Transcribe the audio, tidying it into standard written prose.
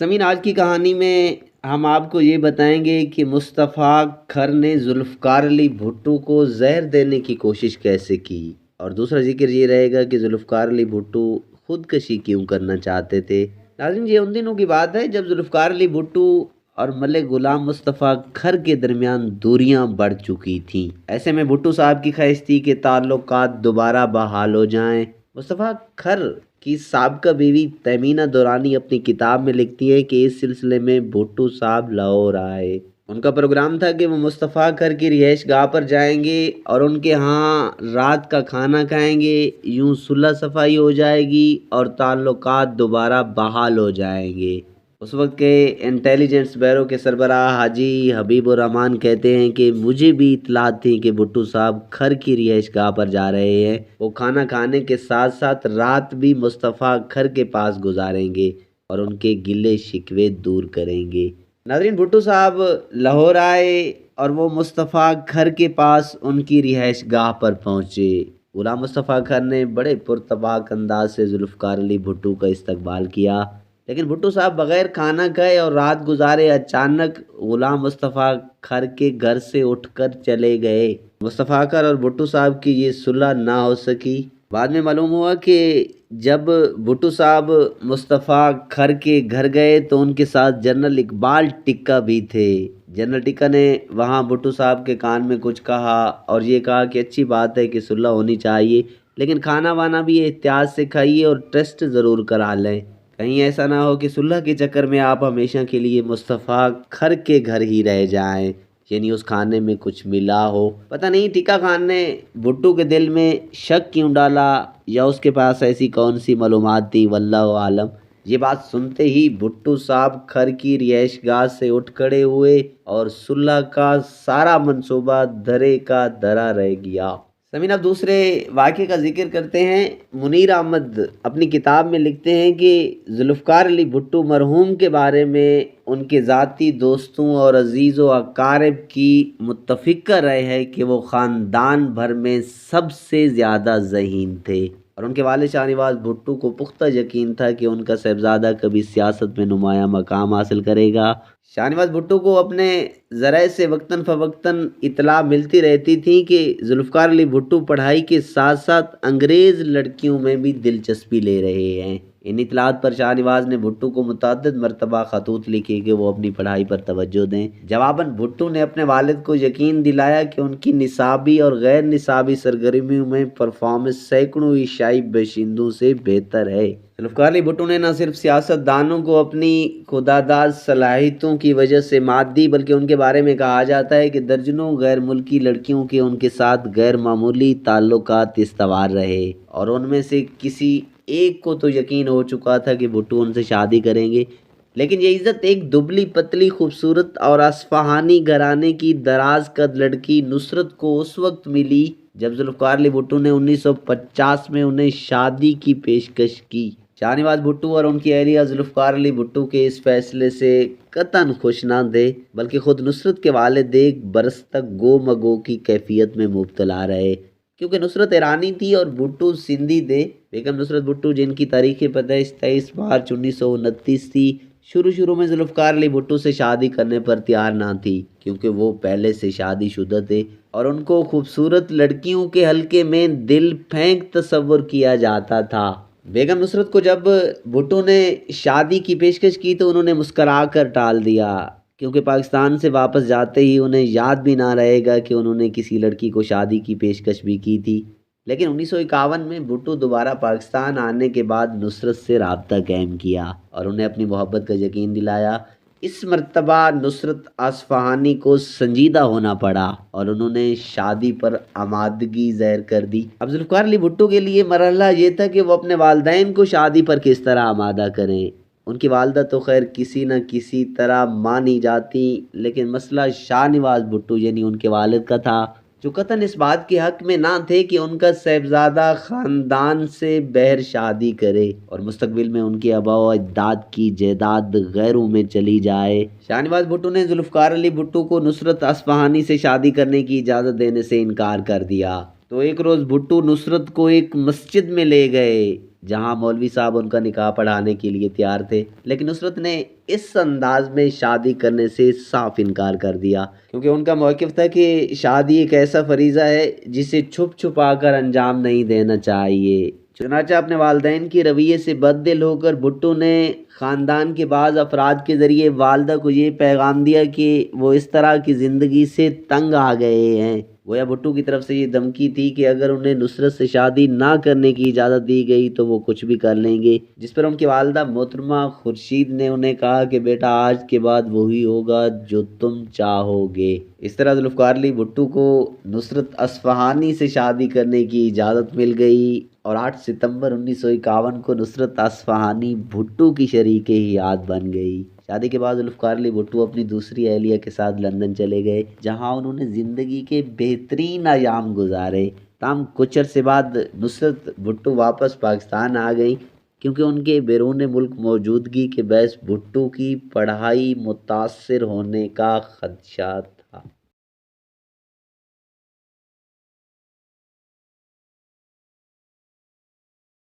سمین، آج کی کہانی میں ہم آپ کو یہ بتائیں گے کہ مصطفیٰ کھر نے ذوالفقار علی بھٹو کو زہر دینے کی کوشش کیسے کی، اور دوسرا ذکر یہ رہے گا کہ ذوالفقار علی بھٹو خودکشی کیوں کرنا چاہتے تھے۔ ناظرین، یہ ان دنوں کی بات ہے جب ذوالفقار علی بھٹو اور ملک غلام مصطفیٰ کھر کے درمیان دوریاں بڑھ چکی تھیں۔ ایسے میں بھٹو صاحب کی خواہش تھی کہ تعلقات دوبارہ بحال ہو جائیں۔ مصطفیٰ کھر کی سابقہ بیوی تہمینہ دورانی اپنی کتاب میں لکھتی ہے کہ اس سلسلے میں بھٹو صاحب لاہور آئے۔ ان کا پروگرام تھا کہ وہ مصطفیٰ کھر کی رہائش گاہ پر جائیں گے اور ان کے ہاں رات کا کھانا کھائیں گے، یوں صلح صفائی ہو جائے گی اور تعلقات دوبارہ بحال ہو جائیں گے۔ اس وقت کے انٹیلیجنس بیورو کے سربراہ حاجی حبیب الرحمان کہتے ہیں کہ مجھے بھی اطلاعات تھی کہ بھٹو صاحب کھر کی رہائش گاہ پر جا رہے ہیں۔ وہ کھانا کھانے کے ساتھ ساتھ رات بھی مصطفیٰ کھر کے پاس گزاریں گے اور ان کے گلے شکوے دور کریں گے۔ ناظرین، بھٹو صاحب لاہور آئے اور وہ مصطفیٰ کھر کے پاس ان کی رہائش گاہ پر پہنچے۔ غلام مصطفیٰ کھر نے بڑے پرتپاک انداز سے ذوالفقار علی بھٹو کا استقبال کیا، لیکن بھٹو صاحب بغیر کھانا کھائے اور رات گزارے اچانک غلام مصطفیٰ کھر کے گھر سے اٹھ کر چلے گئے۔ مصطفیٰ کھر اور بھٹو صاحب کی یہ صلح نہ ہو سکی۔ بعد میں معلوم ہوا کہ جب بھٹو صاحب مصطفیٰ کھر کے گھر گئے تو ان کے ساتھ جنرل اقبال ٹکا بھی تھے۔ جنرل ٹکا نے وہاں بھٹو صاحب کے کان میں کچھ کہا اور یہ کہا کہ اچھی بات ہے کہ صلح ہونی چاہیے، لیکن کھانا وانا بھی احتیاط سے کھائیے اور ٹیسٹ ضرور کرا لیں، کہیں ایسا نہ ہو کہ صلح کے چکر میں آپ ہمیشہ کے لیے مصطفیٰ کھر کے گھر ہی رہ جائیں، یعنی اس کھانے میں کچھ ملا ہو۔ پتہ نہیں ٹکا خان نے بھٹو کے دل میں شک کیوں ڈالا، یا اس کے پاس ایسی کون سی معلومات تھی، واللہ عالم۔ یہ بات سنتے ہی بھٹو صاحب کھر کی رہائش گاہ سے اٹھ کھڑے ہوئے اور صلح کا سارا منصوبہ دھرے کا دھرا رہ گیا۔ سمین، اب دوسرے واقعے کا ذکر کرتے ہیں۔ منیر احمد اپنی کتاب میں لکھتے ہیں کہ ذوالفقار علی بھٹو مرحوم کے بارے میں ان کے ذاتی دوستوں اور عزیز و اقارب کی متفقہ رائے ہے کہ وہ خاندان بھر میں سب سے زیادہ ذہین تھے، اور ان کے والد شاہ نواز بھٹو کو پختہ یقین تھا کہ ان کا صاحبزادہ کبھی سیاست میں نمایاں مقام حاصل کرے گا۔ شاہ نواز بھٹو کو اپنے ذرائع سے وقتاً فوقتاً اطلاع ملتی رہتی تھی کہ ذوالفقار علی بھٹو پڑھائی کے ساتھ ساتھ انگریز لڑکیوں میں بھی دلچسپی لے رہے ہیں۔ ان اطلاعات پر شاہ نواز نے بھٹو کو متعدد مرتبہ خطوط لکھے کہ وہ اپنی پڑھائی پر توجہ دیں۔ جواباً بھٹو نے اپنے والد کو یقین دلایا کہ ان کی نصابی اور غیر نصابی سرگرمیوں میں پرفارمنس سینکڑوں ایشیائی باشندوں سے بہتر ہے۔ ذوالفقار علی بھٹو نے نہ صرف سیاست دانوں کو اپنی خودداد صلاحیتوں کی وجہ سے مات دی، بلکہ ان کے بارے میں کہا جاتا ہے کہ درجنوں غیر ملکی لڑکیوں کے ان کے ساتھ غیر معمولی تعلقات استوار رہے، اور ان میں سے کسی ایک کو تو یقین ہو چکا تھا کہ بھٹو ان سے شادی کریں گے۔ لیکن یہ عزت ایک دبلی پتلی خوبصورت اور اصفہانی گھرانے کی دراز قد لڑکی نصرت کو اس وقت ملی جب ذوالفقار علی بھٹو نے 1950 میں انہیں شادی کی پیشکش کی۔ شاہ نواز بھٹو اور ان کی اہلیہ ذوالفقار علی بھٹو کے اس فیصلے سے قطعاً خوش نہ تھے، بلکہ خود نصرت کے والد ایک برس تک گو مگو کی کیفیت میں مبتلا رہے، کیونکہ نصرت ایرانی تھی اور بھٹو سندھی تھے۔ بیگم نصرت بھٹو، جن کی تاریخ پیدائش 23 مارچ 1929 تھی، شروع میں ذوالفقار علی بھٹو سے شادی کرنے پر تیار نہ تھی، کیونکہ وہ پہلے سے شادی شدہ تھے اور ان کو خوبصورت لڑکیوں کے حلقے میں دل پھینک تصور کیا جاتا تھا۔ بیگم نصرت کو جب بھٹو نے شادی کی پیشکش کی تو انہوں نے مسکرا کر ٹال دیا، کیونکہ پاکستان سے واپس جاتے ہی انہیں یاد بھی نہ رہے گا کہ انہوں نے کسی لڑکی کو شادی کی پیشکش بھی کی تھی۔ لیکن 1951 میں بھٹو دوبارہ پاکستان آنے کے بعد نصرت سے رابطہ قائم کیا اور انہیں اپنی محبت کا یقین دلایا۔ اس مرتبہ نصرت اصفہانی کو سنجیدہ ہونا پڑا اور انہوں نے شادی پر آمادگی ظاہر کر دی۔ اب ذوالفقار علی بھٹو کے لیے مرحلہ یہ تھا کہ وہ اپنے والدین کو شادی پر کس طرح آمادہ کریں۔ ان کی والدہ تو خیر کسی نہ کسی طرح مان ہی جاتی، لیکن مسئلہ شاہ نواز بھٹو یعنی ان کے والد کا تھا، جو قطعاً اس بات کے حق میں نہ تھے کہ ان کا صاحبزادہ خاندان سے بہر شادی کرے اور مستقبل میں ان کے آباء و اجداد کی جائیداد غیروں میں چلی جائے۔ شاہ نواز بھٹو نے ذوالفقار علی بھٹو کو نصرت اصفہانی سے شادی کرنے کی اجازت دینے سے انکار کر دیا، تو ایک روز بھٹو نصرت کو ایک مسجد میں لے گئے جہاں مولوی صاحب ان کا نکاح پڑھانے کے لیے تیار تھے، لیکن نصرت نے اس انداز میں شادی کرنے سے صاف انکار کر دیا، کیونکہ ان کا موقف تھا کہ شادی ایک ایسا فریضہ ہے جسے چھپ چھپا کر انجام نہیں دینا چاہیے۔ چنانچہ اپنے والدین کے رویے سے بد دل ہو کر بھٹو نے خاندان کے بعض افراد کے ذریعے والدہ کو یہ پیغام دیا کہ وہ اس طرح کی زندگی سے تنگ آ گئے ہیں۔ گویا بھٹو کی طرف سے یہ دھمکی تھی کہ اگر انہیں نصرت سے شادی نہ کرنے کی اجازت دی گئی تو وہ کچھ بھی کر لیں گے، جس پر ان کی والدہ محترمہ خورشید نے انہیں کہا کہ بیٹا آج کے بعد وہی ہوگا جو تم چاہو گے۔ اس طرح ذوالفقار علی بھٹو کو نصرت اصفہانی سے شادی کرنے کی اجازت مل گئی اور 8 ستمبر 1951 کو نصرت اصفہانی بھٹو کی شریک حیات بن گئی۔ شادی کے بعد ذوالفقار علی بھٹو اپنی دوسری اہلیہ کے ساتھ لندن چلے گئے، جہاں انہوں نے زندگی کے بہترین ایام گزارے۔ تاہم کچھ عرصے بعد نصرت بھٹو واپس پاکستان آ گئیں، کیونکہ ان کے بیرون ملک موجودگی کے باعث بھٹو کی پڑھائی متاثر ہونے کا خدشہ تھا۔